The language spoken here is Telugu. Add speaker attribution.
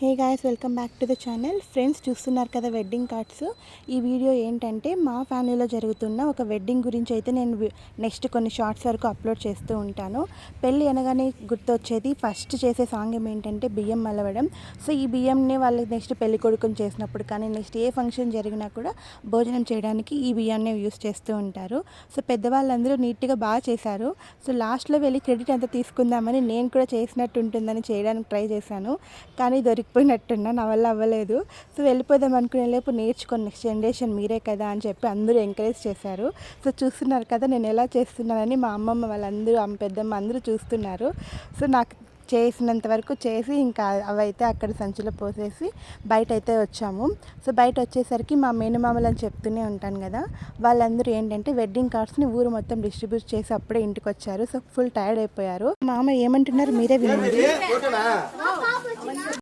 Speaker 1: Hey guys, welcome back to the channel. Friends, చూస్తున్నారు కదా వెడ్డింగ్ కార్డ్స్. ఈ వీడియో ఏంటంటే మా ఫ్యామిలీలో జరుగుతున్న ఒక వెడ్డింగ్ గురించి అయితే నేను నెక్స్ట్ కొన్ని షార్ట్స్ వరకు అప్లోడ్ చేస్తూ ఉంటాను. పెళ్ళి అనగానే గుర్తొచ్చేది ఫస్ట్ చేసే సాంగ్ ఏంటంటే బియ్యం మలవడం. సో ఈ బియ్యంని వాళ్ళకి నెక్స్ట్ పెళ్లి కొడుకుని చేసినప్పుడు కానీ నెక్స్ట్ ఏ ఫంక్షన్ జరిగినా కూడా భోజనం చేయడానికి ఈ బియ్యాన్ని యూస్ చేస్తూ ఉంటారు. సో పెద్దవాళ్ళందరూ నీట్గా బాగా చేశారు. సో లాస్ట్లో వెళ్ళి క్రెడిట్ అంతా తీసుకుందామని నేను కూడా చేసినట్టు ఉంటుందని చేయడానికి ట్రై చేశాను, కానీ దొరికిపోయినట్టున్నా, నా వల్ల అవ్వలేదు. సో వెళ్ళిపోదాం అనుకునే లేపు నేర్చుకొని నెక్స్ట్ జనరేషన్ మీరే కదా అని చెప్పి అందరూ ఎంకరేజ్ చేశారు. సో చూస్తున్నారు కదా నేను ఎలా చేస్తున్నానని మా అమ్మమ్మ వాళ్ళందరూ, పెద్దమ్మ అందరూ చూస్తున్నారు. సో నాకు చేసినంత వరకు చేసి ఇంకా అవైతే అక్కడ సంచిలో పోసేసి బయట అయితే వచ్చాము. సో బయట వచ్చేసరికి మా మేనమామలు అని చెప్తూనే ఉంటాను కదా, వాళ్ళందరూ ఏంటంటే వెడ్డింగ్ కార్డ్స్ని ఊరు మొత్తం డిస్ట్రిబ్యూట్ చేసి అప్పుడే ఇంటికి వచ్చారు. సో ఫుల్ టైర్డ్ అయిపోయారు. మామ ఏమంటున్నారు మీరే వినండి.